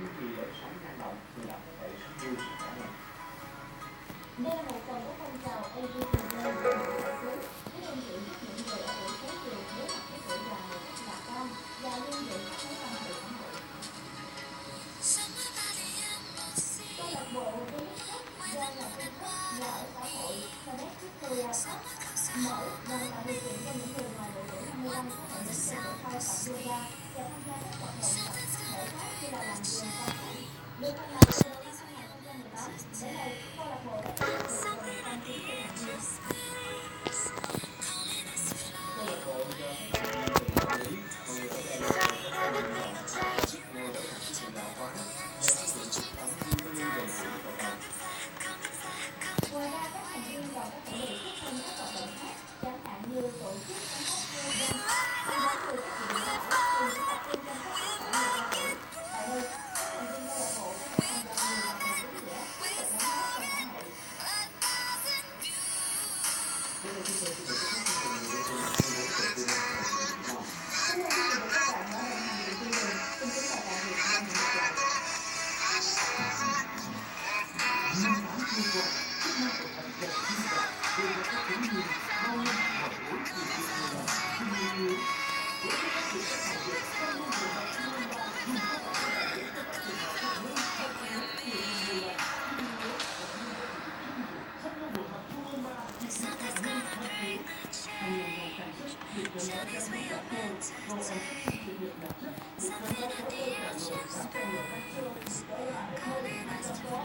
duy trì lối sống năng động như là có thể sống vui sức khỏe này. Đây là một phần của phong trào AG Today của Bộ Đại sứ, với đơn vị giúp những người ở tuổi kế thừa đối mặt với tuổi già một cách lạc quan và luôn giữ các mối quan hệ xã hội. Câu lạc bộ Venice Cup do nhà cung cấp nhà ở xã hội Connect Victoria Cup mở nhằm tạo điều kiện cho những người ngoài độ tuổi 55 có thể đến cơ sở thao tập yoga và tham gia các hoạt động tập sức khỏe khác như là làm vườn cao cảnh. Được thành lập từ đầu năm 2018, đến nay câu lạc bộ đã thu hút được gần 190 thành viên. Câu lạc bộ do các thành viên tự quản lý, mọi người ở đây đều có các kinh nghiệm làm việc, ngồi trở thành sự lão hóa và phát hiện cuộc sống vui tươi gần gũi với cộng đồng. Ngoài ra, các thành viên còn có thể đề xuất thêm các hoạt động khác, chẳng hạn như tổ chức chăm sóc yoga, tư vấn người có bệnh não, cùng với tập trung chăm sóc sức khỏe người cao tuổi. Tại đây, các thành viên câu lạc bộ có thể tham gia nhiều hoạt động ý nghĩa, tích cực đóng góp cho xã hội. Chúng tôi xin được kết thúc chương trình người đưa tin tuyên bố về tuyên bố thời sự Việt Nam. Cảm ơn quý vị và các bạn đã đồng hành cùng chương trình. Xin kính chào tạm biệt và hẹn gặp lại. Năm tháng trôi qua, chức năng của thành vật thiên đạo đưa ra các tín hiệu bao nhiêu và cuối cùng việc người làm khi người yêu với các bác sĩ các thành viên trong những trường hợp liên quan nhưng các bác sĩ đại diện cho các trường hợp không muốn không có muốn nhiều người làm khi người yêu và những người sắp ra buổi học trung ương 3 thì các bệnh nhân thật thiếu hàng ngàn nhà sản xuất được gắn bó cho những đặc thù vào sản xuất những sự việc đặc sắc được gắn bó cho tôi cả người sáng cho người các trường đó là mô hình hai trăm có